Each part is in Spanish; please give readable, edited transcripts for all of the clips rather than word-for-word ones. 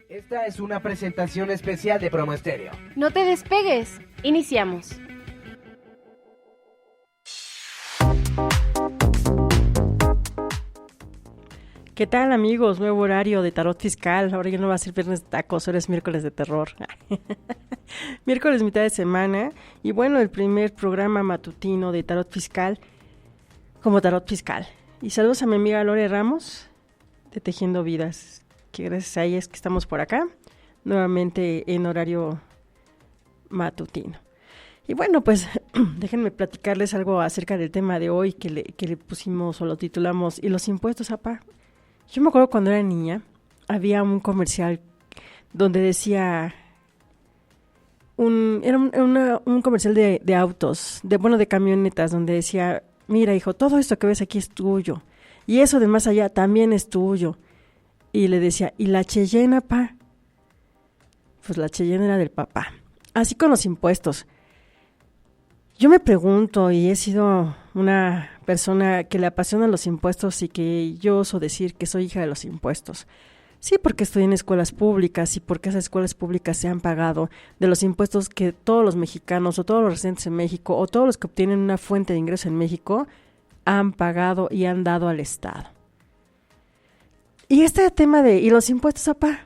Esta es una presentación especial de Promo Estéreo. No te despegues. Iniciamos. ¿Qué tal, amigos? Nuevo horario de Tarot Fiscal. Ahora ya no va a ser viernes de tacos, ahora es miércoles de terror. Miércoles, mitad de semana. Y bueno, el primer programa matutino de Tarot Fiscal como Tarot Fiscal. Y saludos a mi amiga Lore Ramos de Tejiendo Vidas, que gracias a ella es que estamos por acá, nuevamente en horario matutino. Y bueno, pues déjenme platicarles algo acerca del tema de hoy que le pusimos o lo titulamos ¿y los impuestos, apá? Yo me acuerdo cuando era niña, había un comercial donde decía, era un comercial de autos, de camionetas, donde decía, mira hijo, todo esto que ves aquí es tuyo, y eso de más allá también es tuyo. Y le decía, ¿y la Cheyenne, pa? Pues la Cheyenne era del papá. Así con los impuestos. Yo me pregunto, y he sido una persona que le apasionan los impuestos y que yo oso decir que soy hija de los impuestos. Sí, porque estoy en escuelas públicas y porque esas escuelas públicas se han pagado de los impuestos que todos los mexicanos o todos los residentes en México o todos los que obtienen una fuente de ingreso en México han pagado y han dado al Estado. Y este tema de, ¿y los impuestos, apá?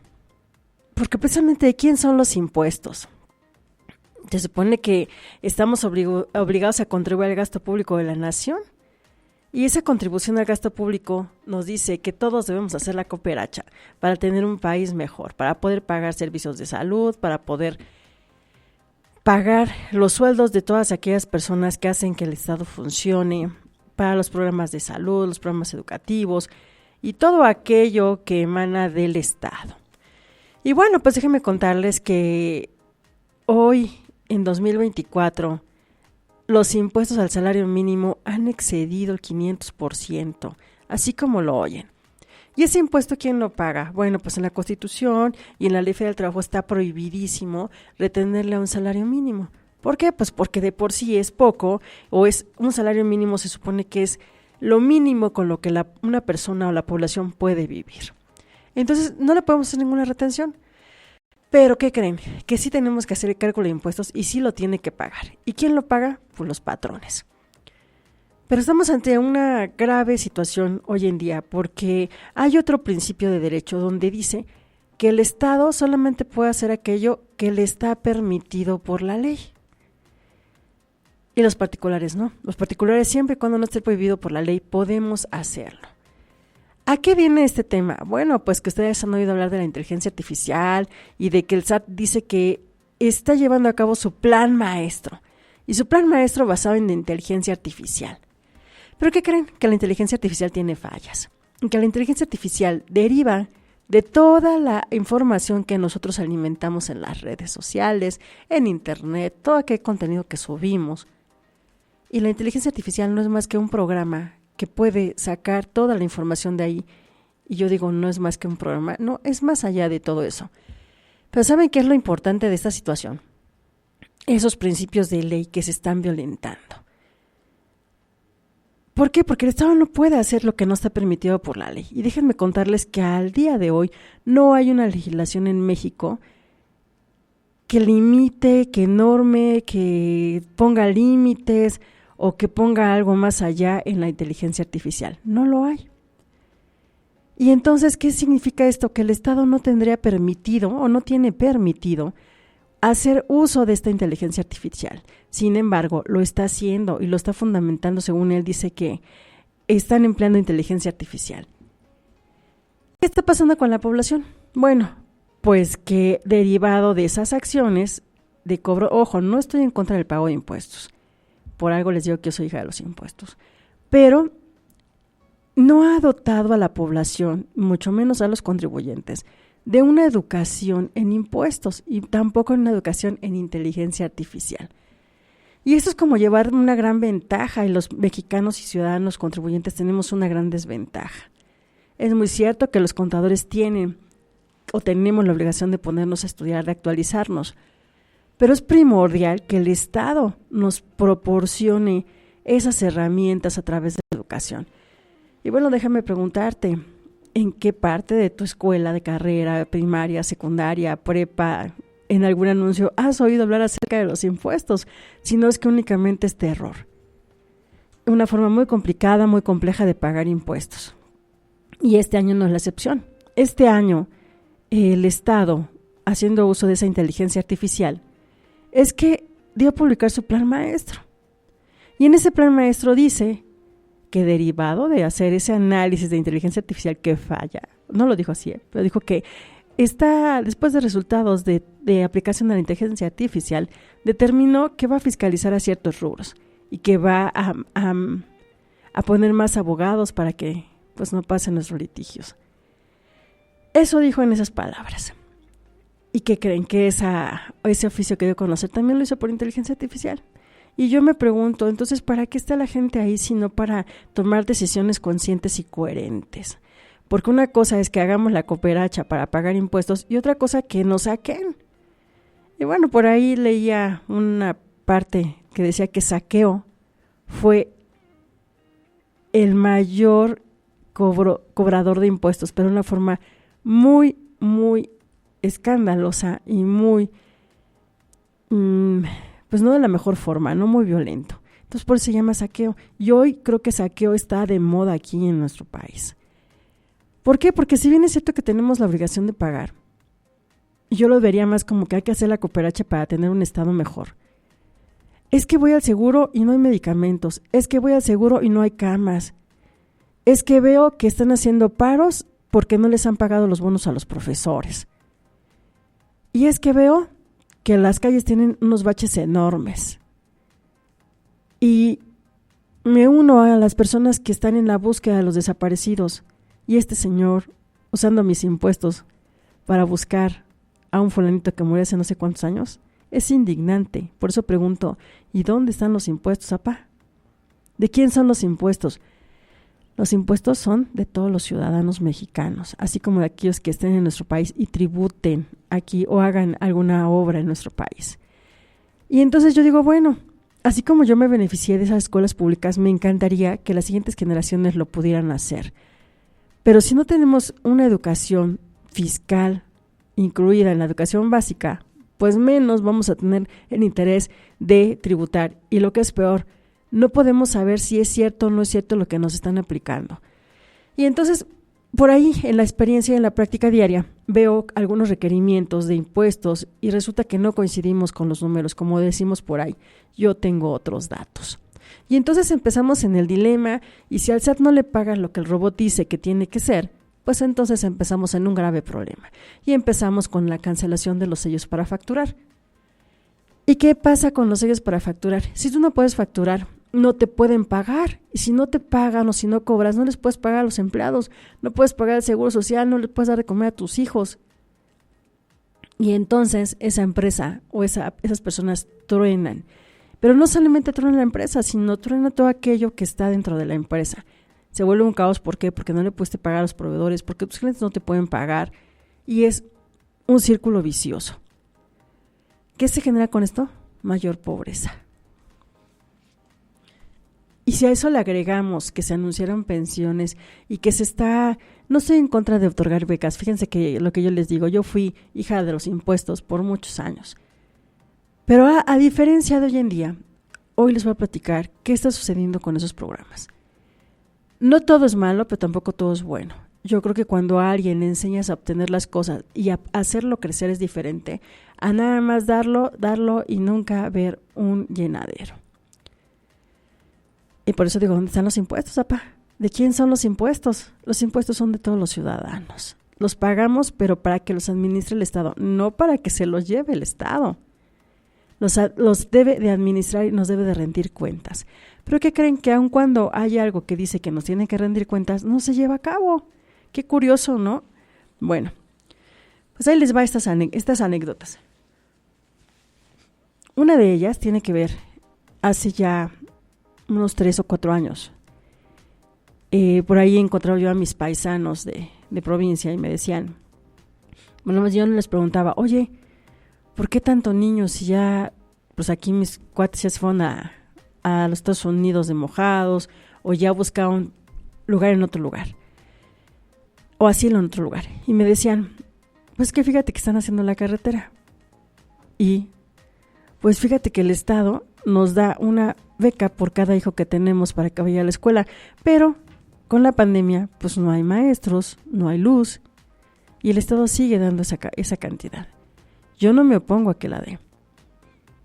Porque precisamente, ¿de quién son los impuestos? Se supone que estamos obligados a contribuir al gasto público de la nación, y esa contribución al gasto público nos dice que todos debemos hacer la cooperacha para tener un país mejor, para poder pagar servicios de salud, para poder pagar los sueldos de todas aquellas personas que hacen que el Estado funcione, para los programas de salud, los programas educativos y todo aquello que emana del Estado. Y bueno, pues déjenme contarles que hoy, en 2024, los impuestos al salario mínimo han excedido el 500%, así como lo oyen. ¿Y ese impuesto quién lo paga? Bueno, pues en la Constitución y en la Ley Federal del Trabajo está prohibidísimo retenerle a un salario mínimo. ¿Por qué? Pues porque de por sí es poco, o es un salario mínimo se supone que es lo mínimo con lo que una persona o la población puede vivir. Entonces, no le podemos hacer ninguna retención. Pero, ¿qué creen? Que sí tenemos que hacer el cálculo de impuestos y sí lo tiene que pagar. ¿Y quién lo paga? Pues los patrones. Pero estamos ante una grave situación hoy en día porque hay otro principio de derecho donde dice que el Estado solamente puede hacer aquello que le está permitido por la ley. Y los particulares no. Los particulares, siempre y cuando no esté prohibido por la ley, podemos hacerlo. ¿A qué viene este tema? Bueno, pues que ustedes han oído hablar de la inteligencia artificial y de que el SAT dice que está llevando a cabo su plan maestro. Y su plan maestro basado en la inteligencia artificial. ¿Pero qué creen? Que la inteligencia artificial tiene fallas. Y que la inteligencia artificial deriva de toda la información que nosotros alimentamos en las redes sociales, en internet, todo aquel contenido que subimos. Y la inteligencia artificial no es más que un programa que puede sacar toda la información de ahí. Y yo digo, no es más que un programa, no, es más allá de todo eso. Pero ¿saben qué es lo importante de esta situación? Esos principios de ley que se están violentando. ¿Por qué? Porque el Estado no puede hacer lo que no está permitido por la ley. Y déjenme contarles que al día de hoy no hay una legislación en México que limite, que norme, que ponga límites o que ponga algo más allá en la inteligencia artificial. No lo hay. Y entonces, ¿qué significa esto? Que el Estado no tendría permitido o no tiene permitido hacer uso de esta inteligencia artificial. Sin embargo, lo está haciendo y lo está fundamentando, según él dice que están empleando inteligencia artificial. ¿Qué está pasando con la población? Bueno, pues que derivado de esas acciones de cobro, ojo, no estoy en contra del pago de impuestos. Por algo les digo que yo soy hija de los impuestos. Pero no ha dotado a la población, mucho menos a los contribuyentes, de una educación en impuestos y tampoco en una educación en inteligencia artificial. Y esto es como llevar una gran ventaja y los mexicanos y ciudadanos contribuyentes tenemos una gran desventaja. Es muy cierto que los contadores tienen o tenemos la obligación de ponernos a estudiar, de actualizarnos, pero es primordial que el Estado nos proporcione esas herramientas a través de la educación. Y bueno, déjame preguntarte, en qué parte de tu escuela, de carrera, primaria, secundaria, prepa, en algún anuncio has oído hablar acerca de los impuestos, si no es que únicamente es terror. Una forma muy complicada, muy compleja de pagar impuestos. Y este año no es la excepción. Este año el Estado, haciendo uso de esa inteligencia artificial, es que dio a publicar su plan maestro. Y en ese plan maestro dice que derivado de hacer ese análisis de inteligencia artificial que falla, no lo dijo así, pero dijo que está, después de resultados de aplicación de la inteligencia artificial, determinó que va a fiscalizar a ciertos rubros y que va a poner más abogados para que pues no pasen los litigios. Eso dijo en esas palabras. ¿Y qué creen? Que ese oficio que dio a conocer también lo hizo por inteligencia artificial. Y yo me pregunto, entonces, ¿para qué está la gente ahí si no para tomar decisiones conscientes y coherentes? Porque una cosa es que hagamos la cooperacha para pagar impuestos y otra cosa que nos saquen. Y bueno, por ahí leía una parte que decía que saqueo fue el mayor cobrador de impuestos, pero de una forma muy, muy escandalosa y muy, pues no de la mejor forma, no muy violento. Entonces por eso se llama saqueo. Y hoy creo que saqueo está de moda aquí en nuestro país. ¿Por qué? Porque si bien es cierto que tenemos la obligación de pagar, yo lo vería más como que hay que hacer la cooperacha para tener un estado mejor. Es que voy al seguro y no hay medicamentos. Es que voy al seguro y no hay camas. Es que veo que están haciendo paros porque no les han pagado los bonos a los profesores. Y es que veo que las calles tienen unos baches enormes. Y me uno a las personas que están en la búsqueda de los desaparecidos. Y este señor, usando mis impuestos para buscar a un fulanito que murió hace no sé cuántos años, es indignante. Por eso pregunto, ¿y dónde están los impuestos, papá? ¿De quién son los impuestos? Los impuestos son de todos los ciudadanos mexicanos, así como de aquellos que estén en nuestro país y tributen aquí o hagan alguna obra en nuestro país. Y entonces yo digo, bueno, así como yo me beneficié de esas escuelas públicas, me encantaría que las siguientes generaciones lo pudieran hacer. Pero si no tenemos una educación fiscal incluida en la educación básica, pues menos vamos a tener el interés de tributar. Y lo que es peor, no podemos saber si es cierto o no es cierto lo que nos están aplicando. Y entonces, por ahí, en la experiencia y en la práctica diaria, veo algunos requerimientos de impuestos y resulta que no coincidimos con los números, como decimos por ahí. Yo tengo otros datos. Y entonces empezamos en el dilema, y si al SAT no le paga lo que el robot dice que tiene que ser, pues entonces empezamos en un grave problema. Y empezamos con la cancelación de los sellos para facturar. ¿Y qué pasa con los sellos para facturar? Si tú no puedes facturar, no te pueden pagar. Y si no te pagan o si no cobras, no les puedes pagar a los empleados, no puedes pagar el seguro social, no les puedes dar de comer a tus hijos. Y entonces esa empresa o esas personas truenan. Pero no solamente truena la empresa, sino truena todo aquello que está dentro de la empresa. Se vuelve un caos, ¿por qué? Porque no le pudiste pagar a los proveedores, porque tus clientes no te pueden pagar. Y es un círculo vicioso. ¿Qué se genera con esto? Mayor pobreza. Y si a eso le agregamos que se anunciaron pensiones y que se está, no estoy en contra de otorgar becas, fíjense que lo que yo les digo, yo fui hija de los impuestos por muchos años. Pero a diferencia de hoy en día, hoy les voy a platicar qué está sucediendo con esos programas. No todo es malo, pero tampoco todo es bueno. Yo creo que cuando a alguien le enseñas a obtener las cosas y a hacerlo crecer es diferente a nada más darlo y nunca ver un llenadero. Y por eso digo, ¿dónde están los impuestos, papá? ¿De quién son los impuestos? Los impuestos son de todos los ciudadanos. Los pagamos, pero para que los administre el Estado, no para que se los lleve el Estado. Los debe de administrar y nos debe de rendir cuentas. Pero ¿qué creen? Que aun cuando hay algo que dice que nos tiene que rendir cuentas, no se lleva a cabo. Qué curioso, ¿no? Bueno, pues ahí les va estas anécdotas. Una de ellas tiene que ver hace ya unos 3 o 4 años. Por ahí he encontrado yo a mis paisanos de provincia y me decían, bueno, yo les preguntaba, oye, ¿por qué tanto niños si ya, pues aquí mis cuates ya se fueron a los Estados Unidos de mojados o ya buscaron lugar en otro lugar? o asilo en otro lugar. Y me decían, pues que fíjate que están haciendo la carretera. Y pues fíjate que el Estado nos da una beca por cada hijo que tenemos para que vaya a la escuela, pero con la pandemia pues no hay maestros, no hay luz, y el Estado sigue dando esa cantidad. Yo no me opongo a que la dé.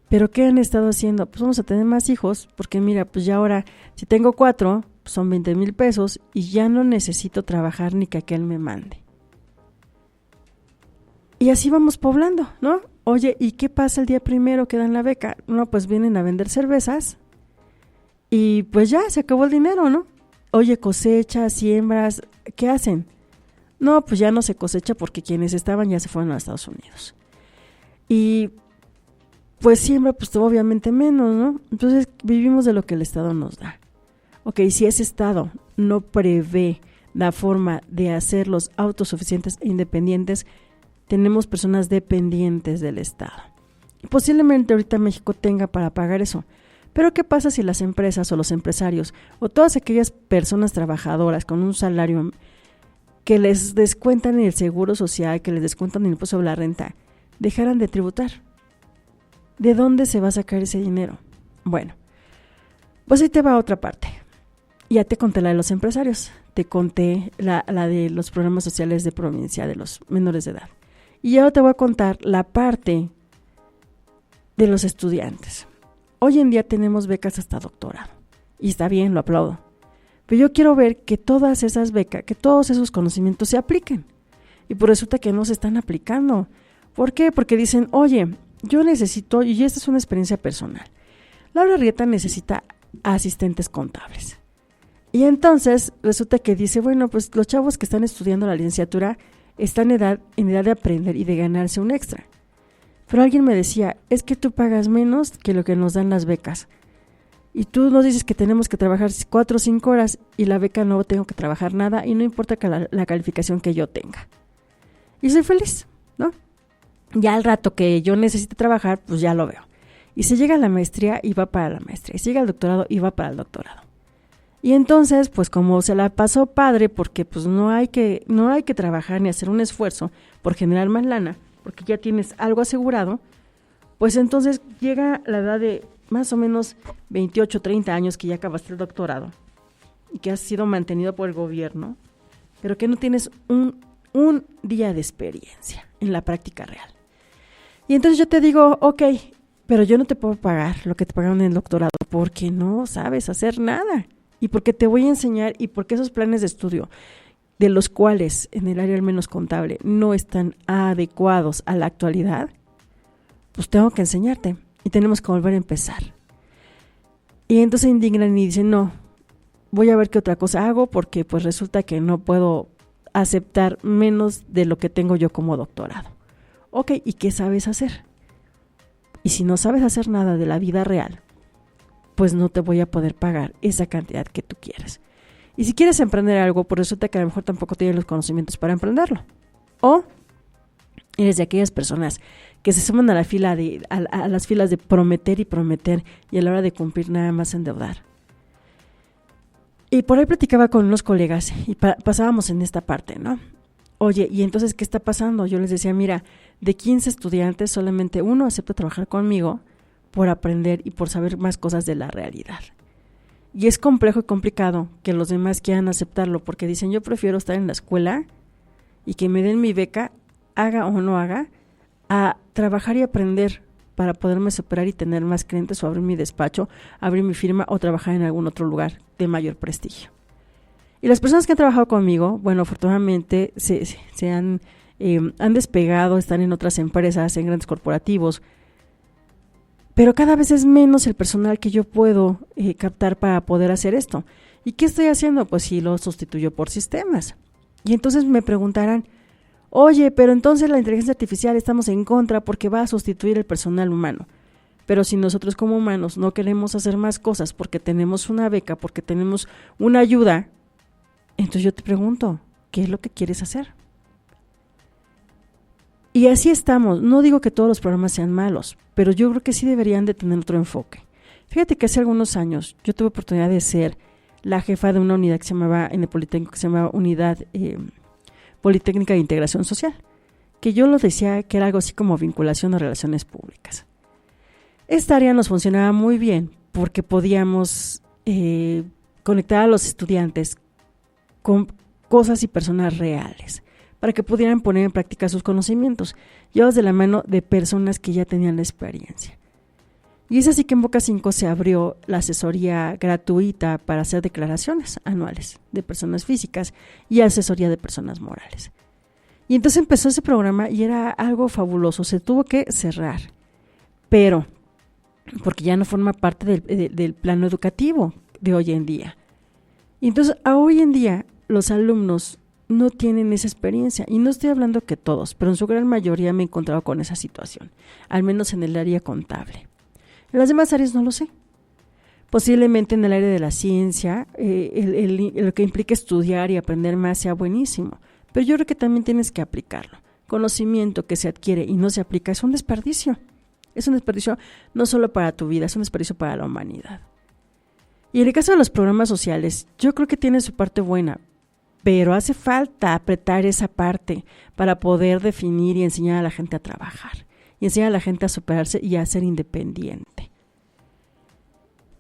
¿Pero qué han estado haciendo? Pues vamos a tener más hijos, porque mira, pues ya ahora, si tengo 4, pues son 20,000 pesos y ya no necesito trabajar ni que aquel me mande. Y así vamos poblando, ¿no? Oye, ¿y qué pasa el día primero que dan la beca? No, pues vienen a vender cervezas y pues ya se acabó el dinero, ¿no? Oye, cosechas, siembras, ¿qué hacen? No, pues ya no se cosecha porque quienes estaban ya se fueron a Estados Unidos. Y pues siembra, pues obviamente menos, ¿no? Entonces vivimos de lo que el Estado nos da. Ok, si ese Estado no prevé la forma de hacerlos autosuficientes e independientes, tenemos personas dependientes del Estado. Y posiblemente ahorita México tenga para pagar eso. Pero ¿qué pasa si las empresas o los empresarios o todas aquellas personas trabajadoras con un salario que les descuentan el seguro social, que les descuentan el impuesto sobre la renta, dejaran de tributar? ¿De dónde se va a sacar ese dinero? Bueno, pues ahí te va otra parte. Ya te conté la de los empresarios, te conté la de los programas sociales de provincia de los menores de edad. Y ahora te voy a contar la parte de los estudiantes. Hoy en día tenemos becas hasta doctorado. Y está bien, lo aplaudo. Pero yo quiero ver que todas esas becas, que todos esos conocimientos se apliquen. Y pues resulta que no se están aplicando. ¿Por qué? Porque dicen, oye, yo necesito, y esta es una experiencia personal, Laura Arrieta necesita asistentes contables. Y entonces resulta que dice, bueno, pues los chavos que están estudiando la licenciatura están en edad de aprender y de ganarse un extra. Pero alguien me decía, es que tú pagas menos que lo que nos dan las becas. Y tú nos dices que tenemos que trabajar 4 o 5 horas y la beca no tengo que trabajar nada y no importa que la calificación que yo tenga. Y soy feliz, ¿no? Ya al rato que yo necesite trabajar, pues ya lo veo. Y se llega a la maestría y va para la maestría. Y se llega al doctorado y va para el doctorado. Y entonces, pues como se la pasó padre, porque pues no hay que trabajar ni hacer un esfuerzo por generar más lana, porque ya tienes algo asegurado, pues entonces llega la edad de más o menos 28, 30 años que ya acabaste el doctorado y que has sido mantenido por el gobierno, pero que no tienes un día de experiencia en la práctica real. Y entonces yo te digo, ok, pero yo no te puedo pagar lo que te pagaron en el doctorado porque no sabes hacer nada. Y porque te voy a enseñar y porque esos planes de estudio, de los cuales en el área al menos contable no están adecuados a la actualidad, pues tengo que enseñarte y tenemos que volver a empezar. Y entonces se indignan y dicen, no, voy a ver qué otra cosa hago porque pues resulta que no puedo aceptar menos de lo que tengo yo como doctorado. Ok, ¿y qué sabes hacer? Y si no sabes hacer nada de la vida real, pues no te voy a poder pagar esa cantidad que tú quieres. Y si quieres emprender algo, pues resulta que a lo mejor tampoco tienes los conocimientos para emprenderlo. O eres de aquellas personas que se suman a las filas de prometer y a la hora de cumplir nada más endeudar. Y por ahí platicaba con unos colegas y pasábamos en esta parte, ¿no? Oye, ¿y entonces qué está pasando? Yo les decía, mira, de 15 estudiantes solamente uno acepta trabajar conmigo por aprender y por saber más cosas de la realidad. Y es complejo y complicado que los demás quieran aceptarlo porque dicen, yo prefiero estar en la escuela y que me den mi beca, haga o no haga, a trabajar y aprender para poderme superar y tener más clientes o abrir mi despacho, abrir mi firma o trabajar en algún otro lugar de mayor prestigio. Y las personas que han trabajado conmigo, bueno, afortunadamente se han despegado, están en otras empresas, en grandes corporativos, pero cada vez es menos el personal que yo puedo captar para poder hacer esto. ¿Y qué estoy haciendo? Pues sí, lo sustituyo por sistemas. Y entonces me preguntarán, oye, pero entonces la inteligencia artificial estamos en contra porque va a sustituir el personal humano. Pero si nosotros como humanos no queremos hacer más cosas porque tenemos una beca, porque tenemos una ayuda, entonces yo te pregunto, ¿qué es lo que quieres hacer? Y así estamos. No digo que todos los programas sean malos, pero yo creo que sí deberían de tener otro enfoque. Fíjate que hace algunos años yo tuve oportunidad de ser la jefa de una unidad que se llamaba, en el Politécnico, que se llamaba Unidad Politécnica de Integración Social, que yo lo decía que era algo así como vinculación o relaciones públicas. Esta área nos funcionaba muy bien porque podíamos conectar a los estudiantes con cosas y personas reales para que pudieran poner en práctica sus conocimientos, llevados de la mano de personas que ya tenían la experiencia. Y es así que en Boca 5 se abrió la asesoría gratuita para hacer declaraciones anuales de personas físicas y asesoría de personas morales. Y entonces empezó ese programa y era algo fabuloso, se tuvo que cerrar, pero porque ya no forma parte del plano educativo de hoy en día. Y entonces, hoy en día, los alumnos no tienen esa experiencia, y no estoy hablando que todos, pero en su gran mayoría me he encontrado con esa situación, al menos en el área contable. En las demás áreas no lo sé. Posiblemente en el área de la ciencia, lo que implica estudiar y aprender más sea buenísimo, pero yo creo que también tienes que aplicarlo. Conocimiento que se adquiere y no se aplica es un desperdicio. Es un desperdicio no solo para tu vida, es un desperdicio para la humanidad. Y en el caso de los programas sociales, yo creo que tiene su parte buena, pero hace falta apretar esa parte para poder definir y enseñar a la gente a trabajar, y enseñar a la gente a superarse y a ser independiente.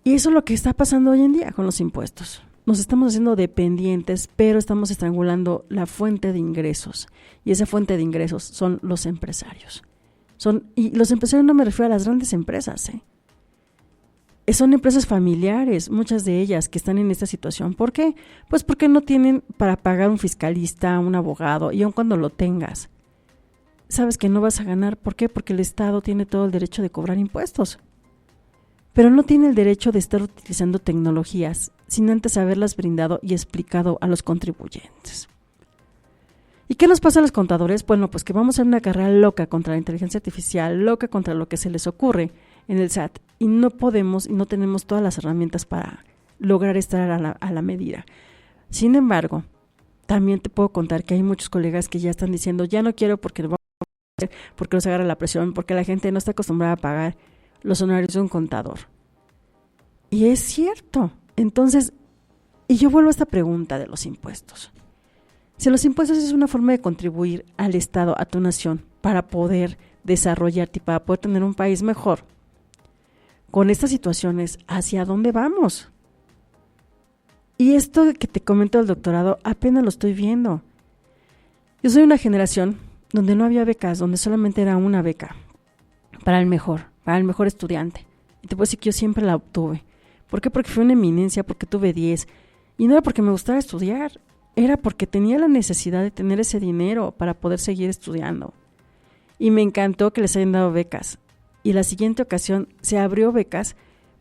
Y eso es lo que está pasando hoy en día con los impuestos. Nos estamos haciendo dependientes, pero estamos estrangulando la fuente de ingresos, y esa fuente de ingresos son los empresarios. Y los empresarios no me refiero a las grandes empresas, son empresas familiares, muchas de ellas que están en esta situación. ¿Por qué? Pues porque no tienen para pagar un fiscalista, un abogado, y aun cuando lo tengas, sabes que no vas a ganar. ¿Por qué? Porque el Estado tiene todo el derecho de cobrar impuestos, pero no tiene el derecho de estar utilizando tecnologías sin antes haberlas brindado y explicado a los contribuyentes. ¿Y qué nos pasa a los contadores? Bueno, pues que vamos a hacer una carrera loca contra la inteligencia artificial, loca contra lo que se les ocurre en el SAT, y no podemos y no tenemos todas las herramientas para lograr estar a la medida. Sin embargo, también te puedo contar que hay muchos colegas que ya están diciendo, ya no quiero porque los agarra la presión, porque la gente no está acostumbrada a pagar los honorarios de un contador. Y es cierto. Entonces, y yo vuelvo a esta pregunta de los impuestos. Si los impuestos es una forma de contribuir al Estado, a tu nación, para poder desarrollarte y para poder tener un país mejor, con estas situaciones, ¿hacia dónde vamos? Y esto que te comento del doctorado, apenas lo estoy viendo. Yo soy una generación donde no había becas, donde solamente era una beca para el mejor estudiante. Y te puedo decir que yo siempre la obtuve. ¿Por qué? Porque fui una eminencia, porque tuve 10. Y no era porque me gustara estudiar, era porque tenía la necesidad de tener ese dinero para poder seguir estudiando. Y me encantó que les hayan dado becas. Y la siguiente ocasión se abrió becas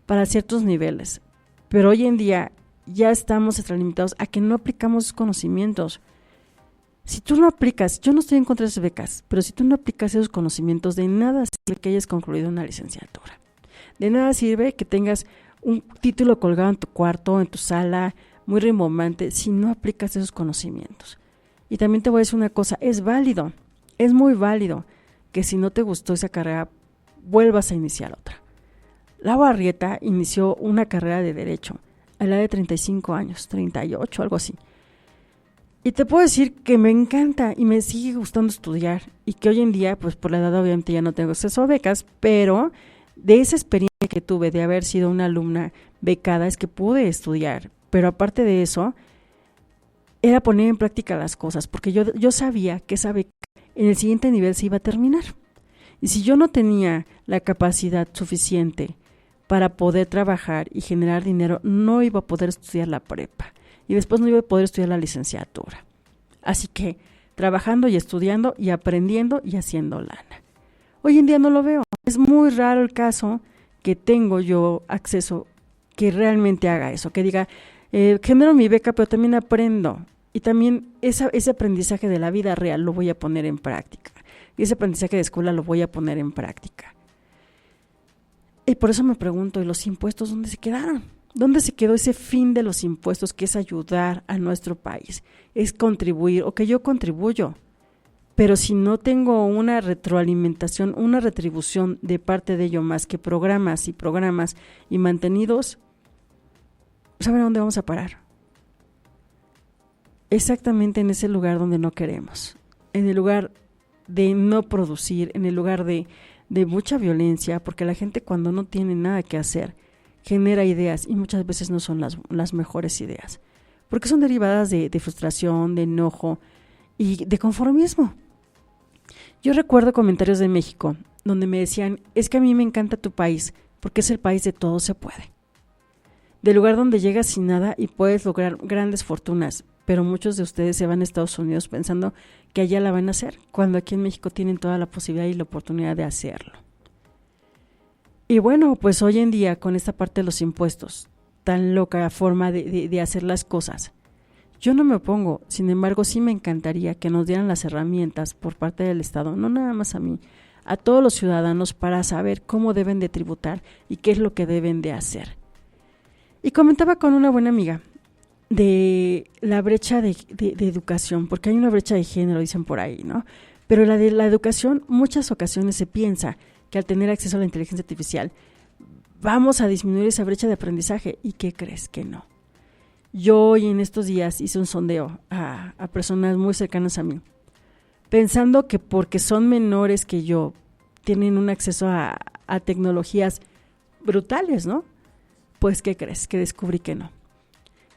para ciertos niveles. Pero hoy en día ya estamos extralimitados a que no aplicamos esos conocimientos. Si tú no aplicas, yo no estoy en contra de esas becas, pero si tú no aplicas esos conocimientos, de nada sirve que hayas concluido una licenciatura. De nada sirve que tengas un título colgado en tu cuarto, en tu sala, muy rimbombante, si no aplicas esos conocimientos. Y también te voy a decir una cosa, es válido, es muy válido que si no te gustó esa carrera, vuelvas a iniciar otra. Laura Arrieta inició una carrera de Derecho a la edad de 35 años, 38, algo así. Y te puedo decir que me encanta y me sigue gustando estudiar, y que hoy en día, pues por la edad obviamente ya no tengo acceso a becas, pero de esa experiencia que tuve de haber sido una alumna becada es que pude estudiar. Pero aparte de eso, era poner en práctica las cosas, porque yo sabía que esa beca en el siguiente nivel se iba a terminar. Y si yo no tenía la capacidad suficiente para poder trabajar y generar dinero, no iba a poder estudiar la prepa. Y después no iba a poder estudiar la licenciatura. Así que trabajando y estudiando y aprendiendo y haciendo lana. Hoy en día no lo veo. Es muy raro el caso que tengo yo acceso que realmente haga eso, que diga, genero mi beca, pero también aprendo. Y también ese aprendizaje de la vida real lo voy a poner en práctica. Y ese aprendizaje de escuela lo voy a poner en práctica. Y por eso me pregunto, ¿y los impuestos dónde se quedaron? ¿Dónde se quedó ese fin de los impuestos, que es ayudar a nuestro país? Es contribuir, o que yo contribuyo. Pero si no tengo una retroalimentación, una retribución de parte de ello, más que programas y mantenidos, ¿saben a dónde vamos a parar? exactamente en ese lugar donde no queremos, en el lugar de no producir, en el lugar de mucha violencia, porque la gente cuando no tiene nada que hacer genera ideas y muchas veces no son las mejores ideas, porque son derivadas de frustración, de enojo y de conformismo. Yo recuerdo comentarios de México donde me decían, es que a mí me encanta tu país porque es el país de todo se puede, del lugar donde llegas sin nada y puedes lograr grandes fortunas, pero muchos de ustedes se van a Estados Unidos pensando que allá la van a hacer, cuando aquí en México tienen toda la posibilidad y la oportunidad de hacerlo. Y bueno, pues hoy en día con esta parte de los impuestos, tan loca forma de hacer las cosas, yo no me opongo, sin embargo sí me encantaría que nos dieran las herramientas por parte del Estado, no nada más a mí, a todos los ciudadanos para saber cómo deben de tributar y qué es lo que deben de hacer. Y comentaba con una buena amiga de la brecha de educación, porque hay una brecha de género, dicen por ahí, ¿no? Pero la de la educación, muchas ocasiones se piensa que al tener acceso a la inteligencia artificial vamos a disminuir esa brecha de aprendizaje. ¿Y qué crees? Que no. Yo hoy en estos días hice un sondeo a personas muy cercanas a mí, pensando que porque son menores que yo, tienen un acceso a tecnologías brutales, ¿no? Pues, ¿qué crees? Que descubrí que no.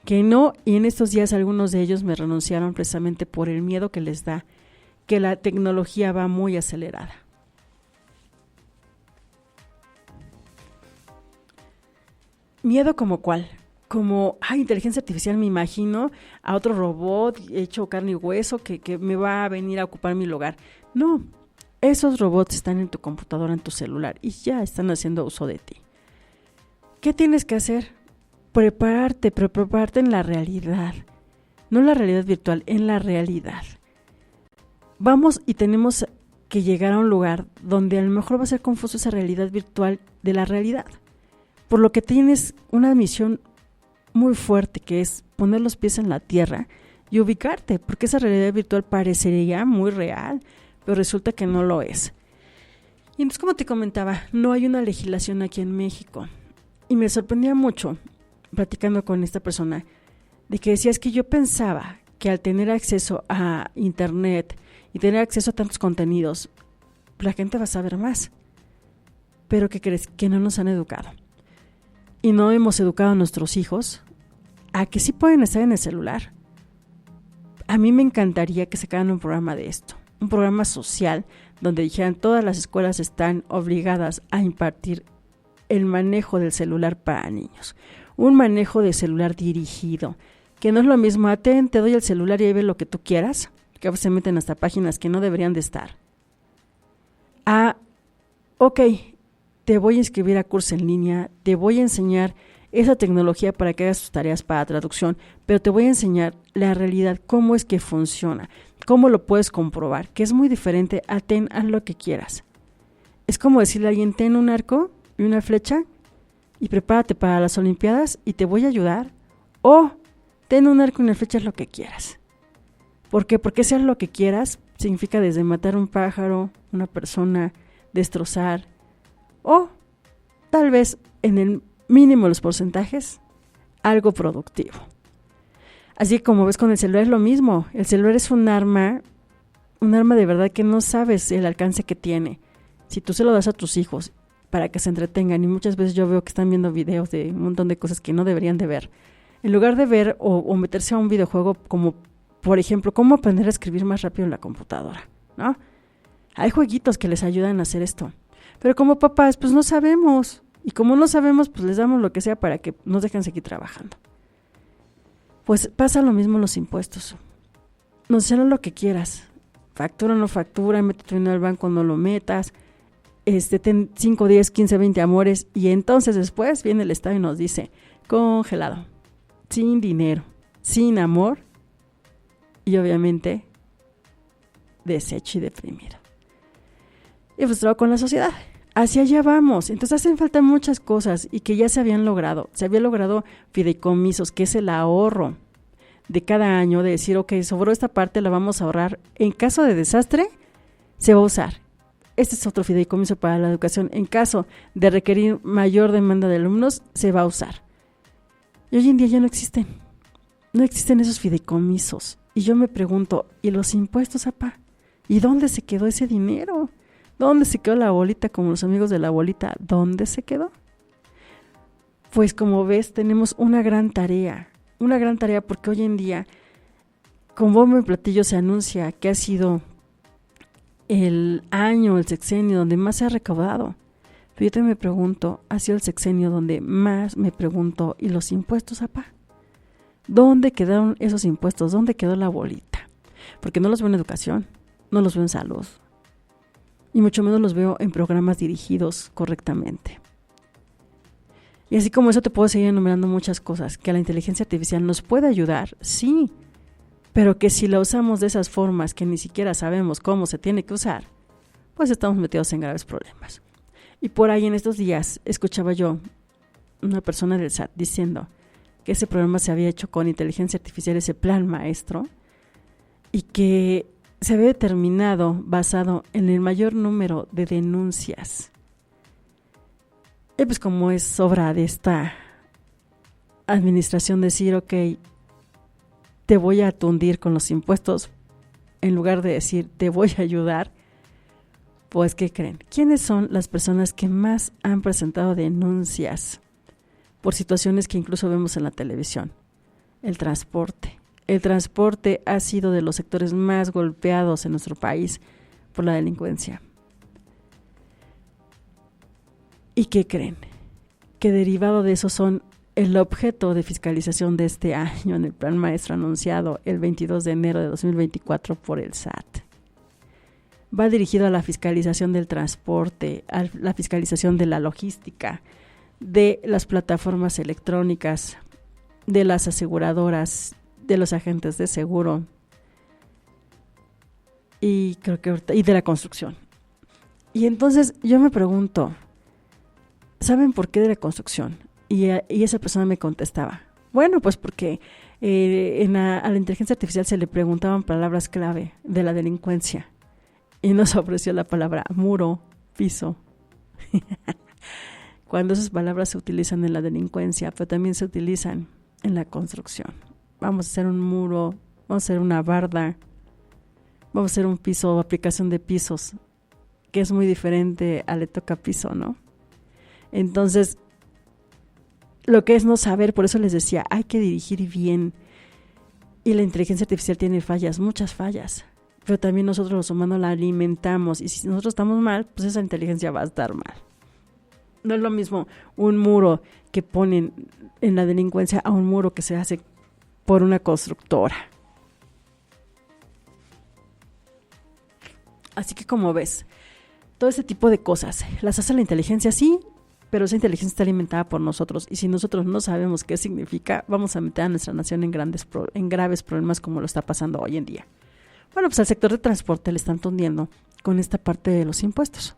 Que no, y en estos días algunos de ellos me renunciaron precisamente por el miedo que les da, que la tecnología va muy acelerada. ¿Miedo como cuál? Como, inteligencia artificial, me imagino a otro robot hecho carne y hueso que me va a venir a ocupar mi lugar. No, esos robots están en tu computadora, en tu celular y ya están haciendo uso de ti. ¿Qué tienes que hacer? Prepararte, pero prepararte en la realidad, no en la realidad virtual, en la realidad. Vamos y tenemos que llegar a un lugar donde a lo mejor va a ser confuso esa realidad virtual de la realidad, por lo que tienes una misión muy fuerte que es poner los pies en la tierra y ubicarte, porque esa realidad virtual parecería muy real, pero resulta que no lo es. Y entonces, como te comentaba, no hay una legislación aquí en México y me sorprendía mucho platicando con esta persona, de que decía, es que yo pensaba que al tener acceso a internet y tener acceso a tantos contenidos, la gente va a saber más. Pero ¿qué crees? Que no nos han educado. Y no hemos educado a nuestros hijos a que sí pueden estar en el celular. A mí me encantaría que sacaran un programa de esto, un programa social, donde dijeran todas las escuelas están obligadas a impartir el manejo del celular para niños. Un manejo de celular dirigido, que no es lo mismo, te doy el celular y ahí ve lo que tú quieras, que a veces se meten hasta páginas que no deberían de estar. Ok, te voy a inscribir a curso en línea, te voy a enseñar esa tecnología para que hagas tus tareas para traducción, pero te voy a enseñar la realidad, cómo es que funciona, cómo lo puedes comprobar, que es muy diferente a haz lo que quieras. Es como decirle a alguien, ten un arco y una flecha y prepárate para las Olimpiadas y te voy a ayudar, o ten un arco y una flecha, es lo que quieras. ¿Por qué? Porque hacer lo que quieras significa desde matar un pájaro, una persona, destrozar, o tal vez en el mínimo de los porcentajes, algo productivo. Así que como ves con el celular es lo mismo, el celular es un arma de verdad que no sabes el alcance que tiene. Si tú se lo das a tus hijos para que se entretengan, y muchas veces yo veo que están viendo videos de un montón de cosas que no deberían de ver, en lugar de ver o meterse a un videojuego como, por ejemplo, cómo aprender a escribir más rápido en la computadora, ¿no? Hay jueguitos que les ayudan a hacer esto, pero como papás, pues no sabemos, y como no sabemos, pues les damos lo que sea para que nos dejen seguir trabajando. Pues pasa lo mismo en los impuestos. Nos dicen lo que quieras, factura o no factura, mete tu dinero al banco, no lo metas, ten 5, 10, 15, 20 amores, y entonces después viene el Estado y nos dice, congelado, sin dinero, sin amor, y obviamente deshecho y deprimido. Y frustrado con la sociedad. Hacia allá vamos. Entonces hacen falta muchas cosas y que ya se habían logrado. Se había logrado fideicomisos, que es el ahorro de cada año, de decir, ok, sobró esta parte, la vamos a ahorrar. En caso de desastre, se va a usar. Este es otro fideicomiso para la educación. En caso de requerir mayor demanda de alumnos, se va a usar. Y hoy en día ya no existen. no existen esos fideicomisos. Y yo me pregunto, ¿y los impuestos, apá? ¿Y dónde se quedó ese dinero? ¿Dónde se quedó la bolita, como los amigos de la bolita? ¿Dónde se quedó? Pues como ves, tenemos una gran tarea porque hoy en día, con bombo y platillo se anuncia que ha sido el año, el sexenio donde más se ha recaudado. Pero yo también me pregunto, ha sido el sexenio donde más me pregunto, ¿y los impuestos, apá? ¿Dónde quedaron esos impuestos? ¿Dónde quedó la bolita? Porque no los veo en educación, no los veo en salud, y mucho menos los veo en programas dirigidos correctamente. Y así como eso te puedo seguir enumerando muchas cosas, que la inteligencia artificial nos puede ayudar, sí, pero que si la usamos de esas formas que ni siquiera sabemos cómo se tiene que usar, pues estamos metidos en graves problemas. Y por ahí en estos días escuchaba yo una persona del SAT diciendo que ese programa se había hecho con inteligencia artificial, ese plan maestro, y que se había determinado basado en el mayor número de denuncias. Y pues como es obra de esta administración decir, ok, te voy a tundir con los impuestos, en lugar de decir, te voy a ayudar, pues ¿qué creen? ¿Quiénes son las personas que más han presentado denuncias por situaciones que incluso vemos en la televisión? El transporte. El transporte ha sido de los sectores más golpeados en nuestro país por la delincuencia. ¿Y qué creen? Que derivado de eso son el objeto de fiscalización de este año en el plan maestro anunciado el 22 de enero de 2024 por el SAT. Va dirigido a la fiscalización del transporte, a la fiscalización de la logística, de las plataformas electrónicas, de las aseguradoras, de los agentes de seguro y creo que y de la construcción. Y entonces yo me pregunto, ¿saben por qué de la construcción? Y esa persona me contestaba, bueno, pues porque a la inteligencia artificial se le preguntaban palabras clave de la delincuencia y nos ofreció la palabra muro, piso. Cuando esas palabras se utilizan en la delincuencia, pero también se utilizan en la construcción. Vamos a hacer un muro, vamos a hacer una barda, vamos a hacer un piso, aplicación de pisos, que es muy diferente a le toca piso, ¿no? Entonces, lo que es no saber, por eso les decía, hay que dirigir bien. Y la inteligencia artificial tiene fallas, muchas fallas, pero también nosotros los humanos la alimentamos, y si nosotros estamos mal, pues esa inteligencia va a estar mal. No es lo mismo un muro que ponen en la delincuencia a un muro que se hace por una constructora. Así que como ves, todo ese tipo de cosas las hace la inteligencia, sí, pero esa inteligencia está alimentada por nosotros, y si nosotros no sabemos qué significa, vamos a meter a nuestra nación en graves problemas como lo está pasando hoy en día. Bueno, pues al sector de transporte le están tundiendo con esta parte de los impuestos.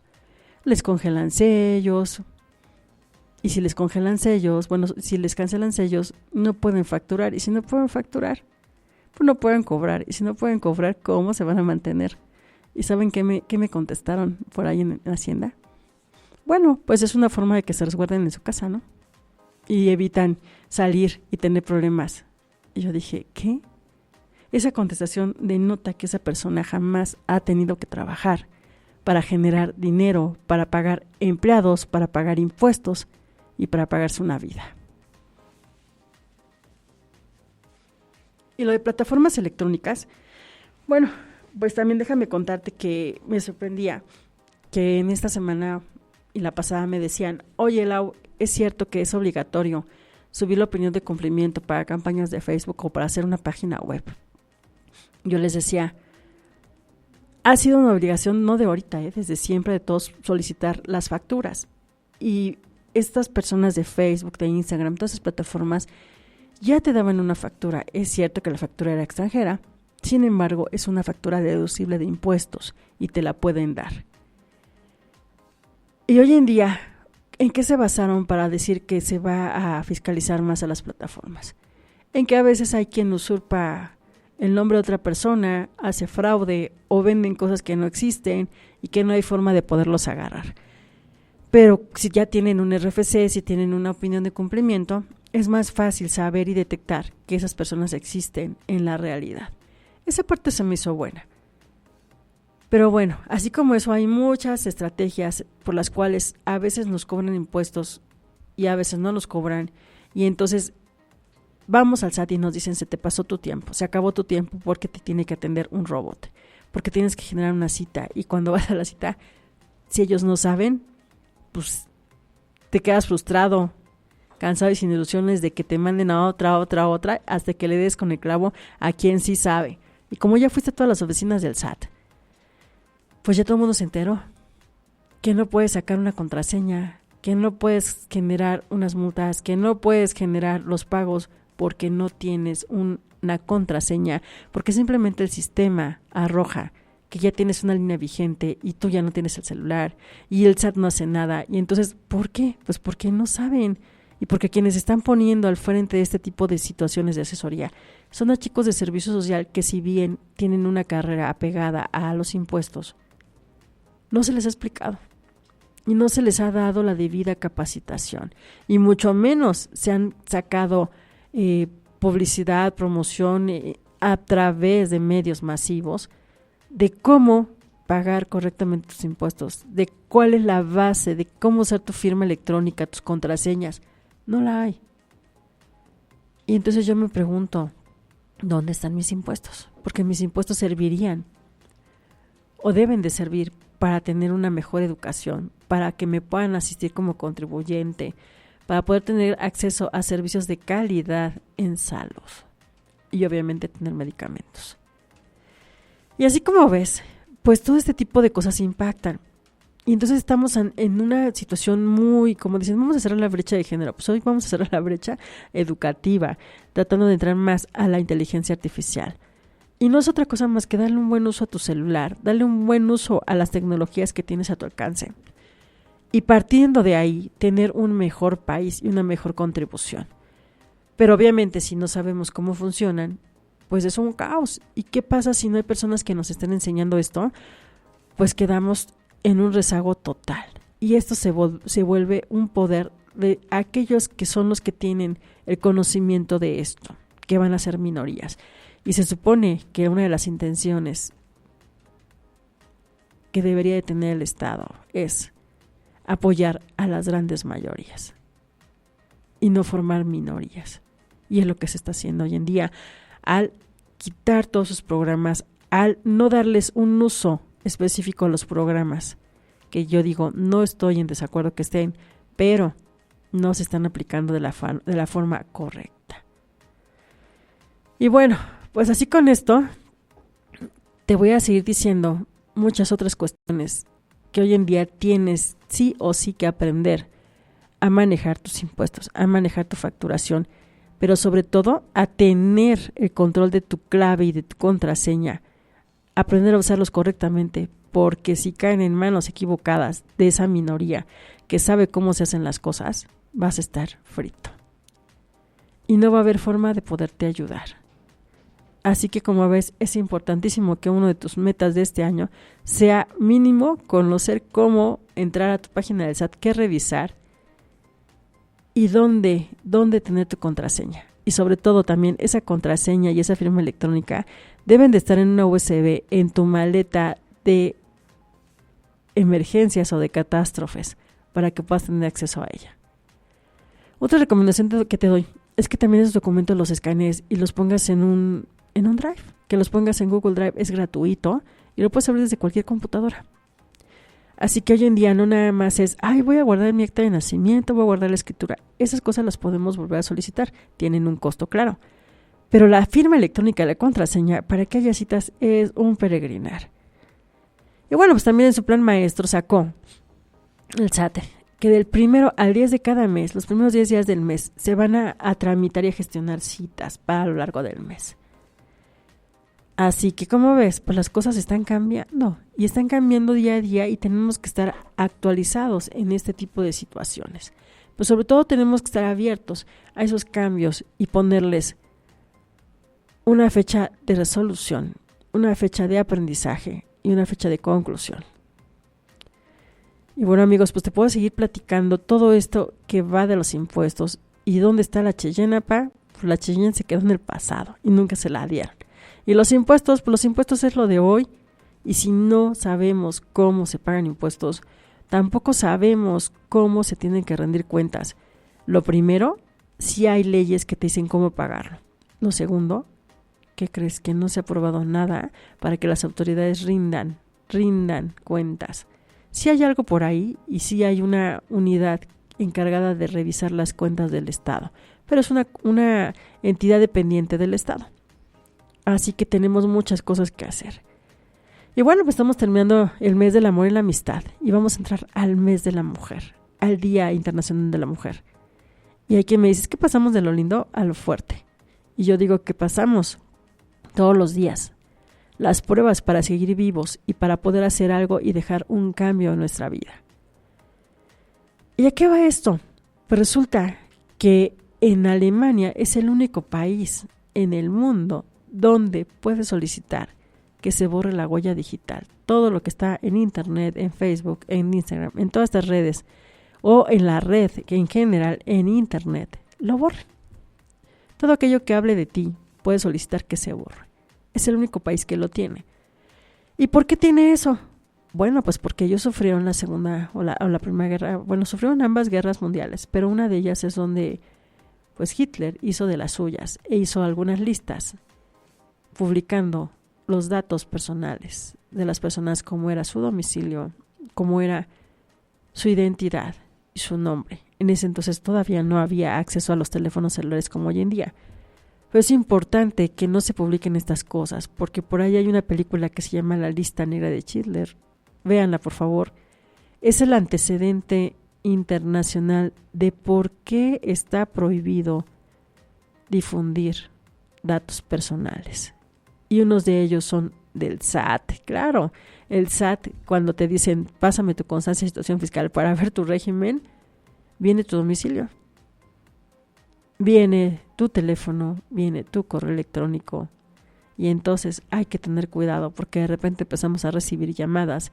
Les congelan sellos, y si les congelan sellos, bueno, si les cancelan sellos, no pueden facturar, y si no pueden facturar, pues no pueden cobrar, y si no pueden cobrar, ¿cómo se van a mantener? ¿Y saben qué me contestaron por ahí en Hacienda? Bueno, pues es una forma de que se resguarden en su casa, ¿no? Y evitan salir y tener problemas. Y yo dije, ¿qué? Esa contestación denota que esa persona jamás ha tenido que trabajar para generar dinero, para pagar empleados, para pagar impuestos y para pagarse una vida. Y lo de plataformas electrónicas, bueno, pues también déjame contarte que me sorprendía que en esta semana y la pasada me decían, oye Lau, es cierto que es obligatorio subir la opinión de cumplimiento para campañas de Facebook o para hacer una página web. Yo les decía, ha sido una obligación no de ahorita, desde siempre de todos solicitar las facturas. Y estas personas de Facebook, de Instagram, todas esas plataformas ya te daban una factura. Es cierto que la factura era extranjera, sin embargo es una factura deducible de impuestos y te la pueden dar. Y hoy en día, ¿en qué se basaron para decir que se va a fiscalizar más a las plataformas? En que a veces hay quien usurpa el nombre de otra persona, hace fraude o venden cosas que no existen y que no hay forma de poderlos agarrar. Pero si ya tienen un RFC, si tienen una opinión de cumplimiento, es más fácil saber y detectar que esas personas existen en la realidad. Esa parte se me hizo buena. Pero bueno, así como eso, hay muchas estrategias por las cuales a veces nos cobran impuestos y a veces no nos cobran. Y entonces vamos al SAT y nos dicen, se te pasó tu tiempo, se acabó tu tiempo porque te tiene que atender un robot, porque tienes que generar una cita. Y cuando vas a la cita, si ellos no saben, pues te quedas frustrado, cansado y sin ilusiones de que te manden a otra, hasta que le des con el clavo a quien sí sabe. Y como ya fuiste a todas las oficinas del SAT, pues ya todo el mundo se enteró que no puedes sacar una contraseña, que no puedes generar unas multas, que no puedes generar los pagos porque no tienes una contraseña, porque simplemente el sistema arroja que ya tienes una línea vigente y tú ya no tienes el celular y el SAT no hace nada. Y entonces, ¿por qué? Pues porque no saben. Y porque quienes están poniendo al frente de este tipo de situaciones de asesoría son los chicos de servicio social que, si bien tienen una carrera apegada a los impuestos, no se les ha explicado y no se les ha dado la debida capacitación, y mucho menos se han sacado publicidad, promoción a través de medios masivos de cómo pagar correctamente tus impuestos, de cuál es la base, de cómo usar tu firma electrónica, tus contraseñas. No la hay. Y entonces yo me pregunto, ¿dónde están mis impuestos? Porque mis impuestos servirían o deben de servir para tener una mejor educación, para que me puedan asistir como contribuyente, para poder tener acceso a servicios de calidad en salud y obviamente tener medicamentos. Y así como ves, pues todo este tipo de cosas impactan. Y entonces estamos en una situación muy, como dicen, vamos a cerrar la brecha de género. Pues hoy vamos a cerrar la brecha educativa, tratando de entrar más a la inteligencia artificial. Y no es otra cosa más que darle un buen uso a tu celular, darle un buen uso a las tecnologías que tienes a tu alcance. Y partiendo de ahí, tener un mejor país y una mejor contribución. Pero obviamente si no sabemos cómo funcionan, pues es un caos. ¿Y qué pasa si no hay personas que nos estén enseñando esto? Pues quedamos en un rezago total. Y esto se vuelve un poder de aquellos que son los que tienen el conocimiento de esto, que van a ser minorías. Y se supone que una de las intenciones que debería de tener el Estado es apoyar a las grandes mayorías y no formar minorías. Y es lo que se está haciendo hoy en día al quitar todos sus programas, al no darles un uso específico a los programas, que yo digo, no estoy en desacuerdo que estén, pero no se están aplicando de la forma correcta. Y bueno, pues así con esto te voy a seguir diciendo muchas otras cuestiones que hoy en día tienes sí o sí que aprender a manejar tus impuestos, a manejar tu facturación, pero sobre todo a tener el control de tu clave y de tu contraseña, aprender a usarlos correctamente, porque si caen en manos equivocadas de esa minoría que sabe cómo se hacen las cosas, vas a estar frito. Y no va a haber forma de poderte ayudar. Así que, como ves, es importantísimo que uno de tus metas de este año sea mínimo conocer cómo entrar a tu página del SAT, qué revisar y dónde tener tu contraseña. Y sobre todo también esa contraseña y esa firma electrónica deben de estar en una USB en tu maleta de emergencias o de catástrofes para que puedas tener acceso a ella. Otra recomendación que te doy es que también esos documentos los escanees y los pongas en un Drive, que los pongas en Google Drive, es gratuito y lo puedes abrir desde cualquier computadora. Así que hoy en día no nada más es, voy a guardar mi acta de nacimiento, voy a guardar la escritura. Esas cosas las podemos volver a solicitar, tienen un costo, claro. Pero la firma electrónica, la contraseña, para que haya citas es un peregrinar. Y bueno, pues también en su plan maestro sacó el SAT, que del 1 al 10 de cada mes, los primeros 10 días del mes, se van a tramitar y a gestionar citas para lo largo del mes. Así que, como ves, pues las cosas están cambiando y están cambiando día a día y tenemos que estar actualizados en este tipo de situaciones. Pues sobre todo tenemos que estar abiertos a esos cambios y ponerles una fecha de resolución, una fecha de aprendizaje y una fecha de conclusión. Y bueno, amigos, pues te puedo seguir platicando todo esto que va de los impuestos ¿Y dónde está la Cheyenne, pa? Pues la Cheyenne se quedó en el pasado y nunca se la dieron. Y los impuestos, pues los impuestos es lo de hoy. Y si no sabemos cómo se pagan impuestos, tampoco sabemos cómo se tienen que rendir cuentas. Lo primero, sí hay leyes que te dicen cómo pagarlo. Lo segundo, ¿qué crees? Que no se ha aprobado nada para que las autoridades rindan cuentas. Sí hay algo por ahí y sí hay una unidad encargada de revisar las cuentas del Estado, pero es una entidad dependiente del Estado. Así que tenemos muchas cosas que hacer. Y bueno, pues estamos terminando el mes del amor y la amistad y vamos a entrar al mes de la mujer, al Día Internacional de la Mujer. Y hay quien me dice, es que pasamos de lo lindo a lo fuerte. Y yo digo que pasamos todos los días las pruebas para seguir vivos y para poder hacer algo y dejar un cambio en nuestra vida. ¿Y a qué va esto? Pues resulta que en Alemania es el único país en el mundo donde puedes solicitar que se borre la huella digital. Todo lo que está en Internet, en Facebook, en Instagram, en todas estas redes o en la red, que en general en Internet, lo borren. Todo aquello que hable de ti puedes solicitar que se borre. Es el único país que lo tiene. ¿Y por qué tiene eso? Bueno, pues porque ellos sufrieron la Segunda o la Primera Guerra. Bueno, sufrieron ambas guerras mundiales, pero una de ellas es donde pues Hitler hizo de las suyas e hizo algunas listas publicando los datos personales de las personas, como era su domicilio, como era su identidad y su nombre. En ese entonces todavía no había acceso a los teléfonos celulares como hoy en día. Pero es importante que no se publiquen estas cosas, porque por ahí hay una película que se llama La Lista Negra de Schindler. Véanla, por favor. Es el antecedente internacional de por qué está prohibido difundir datos personales. Y unos de ellos son del SAT. Claro, el SAT, cuando te dicen, pásame tu constancia de situación fiscal para ver tu régimen, viene tu domicilio, viene tu teléfono, viene tu correo electrónico. Y entonces hay que tener cuidado, porque de repente empezamos a recibir llamadas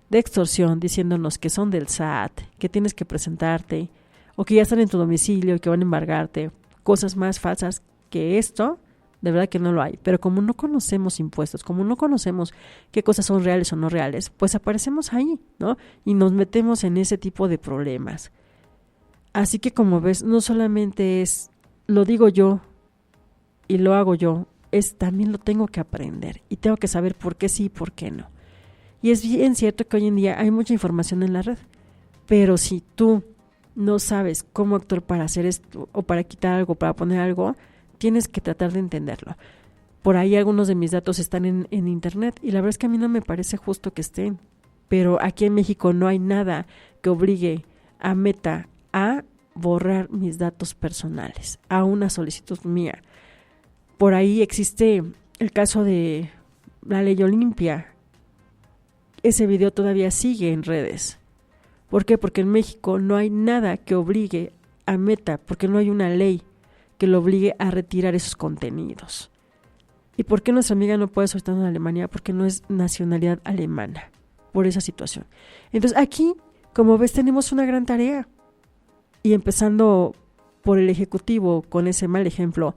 de extorsión diciéndonos que son del SAT, que tienes que presentarte, o que ya están en tu domicilio y que van a embargarte. Cosas más falsas que esto, de verdad que no lo hay. Pero como no conocemos impuestos, como no conocemos qué cosas son reales o no reales, pues aparecemos ahí, ¿no? Y nos metemos en ese tipo de problemas. Así que, como ves, no solamente es, lo digo yo y lo hago yo, también lo tengo que aprender y tengo que saber por qué sí y por qué no. Y es bien cierto que hoy en día hay mucha información en la red, pero si tú no sabes cómo actuar para hacer esto o para quitar algo, para poner algo, tienes que tratar de entenderlo. Por ahí algunos de mis datos están en Internet y la verdad es que a mí no me parece justo que estén, pero aquí en México no hay nada que obligue a Meta a borrar mis datos personales a una solicitud mía. Por ahí existe el caso de la ley Olimpia. Ese video todavía sigue en redes. ¿Por qué? Porque en México no hay nada que obligue a Meta, porque no hay una ley que lo obligue a retirar esos contenidos. ¿Y por qué nuestra amiga no puede solicitar en Alemania? Porque no es nacionalidad alemana, por esa situación. Entonces aquí, como ves, tenemos una gran tarea. Y empezando por el Ejecutivo con ese mal ejemplo,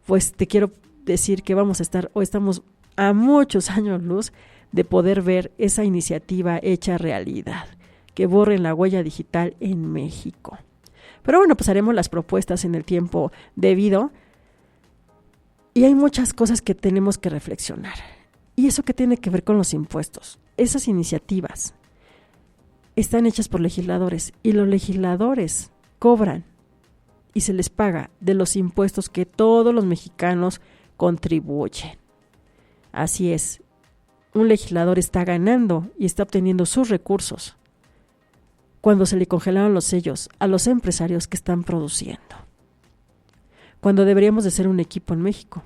pues te quiero decir que vamos a estar, o estamos a muchos años luz de poder ver esa iniciativa hecha realidad, que borren la huella digital en México. Pero bueno, pues haremos las propuestas en el tiempo debido y hay muchas cosas que tenemos que reflexionar. Y eso que tiene que ver con los impuestos. Esas iniciativas están hechas por legisladores y los legisladores cobran y se les paga de los impuestos que todos los mexicanos contribuyen. Así es, un legislador está ganando y está obteniendo sus recursos cuando se le congelaron los sellos a los empresarios que están produciendo. Cuando deberíamos de ser un equipo en México,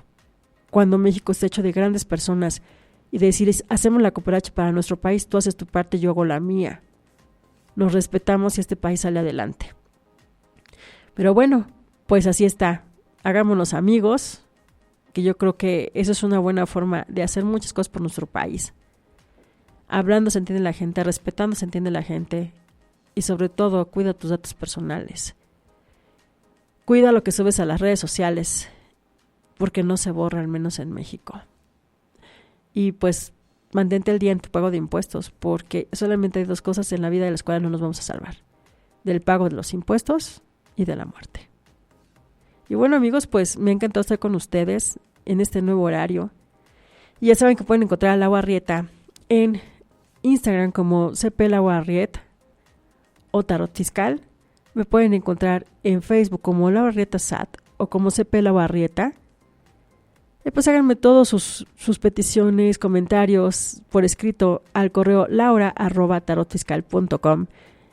cuando México está hecho de grandes personas y de decir, hacemos la cooperacha para nuestro país, tú haces tu parte, yo hago la mía. Nos respetamos y este país sale adelante. Pero bueno, pues así está. Hagámonos amigos, que yo creo que eso es una buena forma de hacer muchas cosas por nuestro país. Hablando se entiende la gente, respetando se entiende la gente y sobre todo cuida tus datos personales. cuida lo que subes a las redes sociales, porque no se borra, al menos en México. Y pues mantente al día en tu pago de impuestos, porque solamente hay 2 cosas en la vida de las cuales no nos vamos a salvar: del pago de los impuestos y de la muerte. Y bueno, amigos, pues me ha encantado estar con ustedes en este nuevo horario. Y ya saben que pueden encontrar a Lau Arrieta en Instagram como CP Lau Arrieta o Tarot Fiscal. Me pueden encontrar en Facebook como Lau Arrieta SAT o como CP Lau Arrieta. Y pues háganme todos sus peticiones, comentarios por escrito al correo laura@tarotfiscal.com.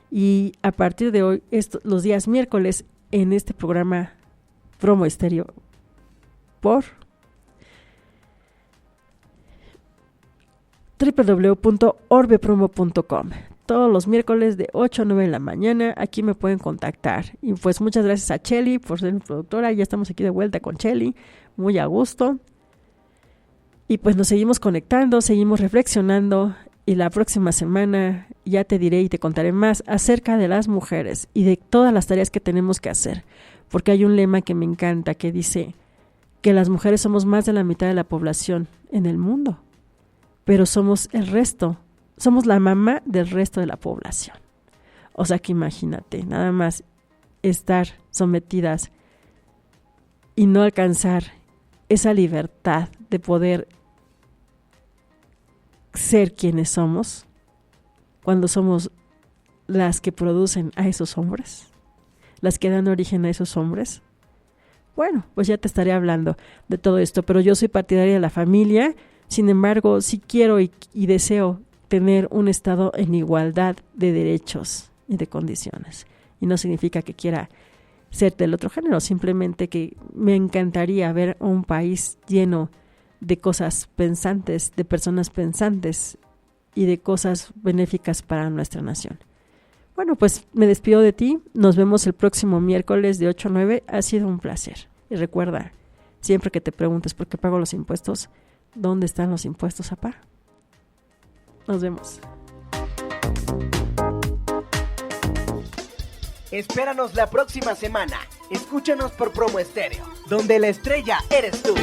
Y a partir de hoy, los días miércoles, en este programa Promo Estéreo por www.orbepromo.com. Todos los miércoles de 8 a 9 de la mañana, aquí me pueden contactar. Y pues muchas gracias a Cheli por ser mi productora. Ya estamos aquí de vuelta con Cheli, muy a gusto. Y pues nos seguimos conectando, seguimos reflexionando. Y la próxima semana ya te diré y te contaré más acerca de las mujeres y de todas las tareas que tenemos que hacer. Porque hay un lema que me encanta que dice que las mujeres somos más de la mitad de la población en el mundo, pero somos el resto, somos la mamá del resto de la población. O sea que imagínate, nada más estar sometidas y no alcanzar esa libertad de poder ser quienes somos cuando somos las que producen a esos hombres, las que dan origen a esos hombres. Bueno, pues ya te estaré hablando de todo esto, pero yo soy partidaria de la familia. Sin embargo, sí quiero y deseo tener un estado en igualdad de derechos y de condiciones. Y no significa que quiera ser del otro género, simplemente que me encantaría ver un país lleno de cosas pensantes, de personas pensantes y de cosas benéficas para nuestra nación. Bueno, pues me despido de ti. Nos vemos el próximo miércoles de 8 a 9. Ha sido un placer. Y recuerda, siempre que te preguntes por qué pago los impuestos, ¿dónde están los impuestos, papá? Nos vemos. Espéranos la próxima semana. Escúchanos por Promo Estéreo, donde la estrella eres tú.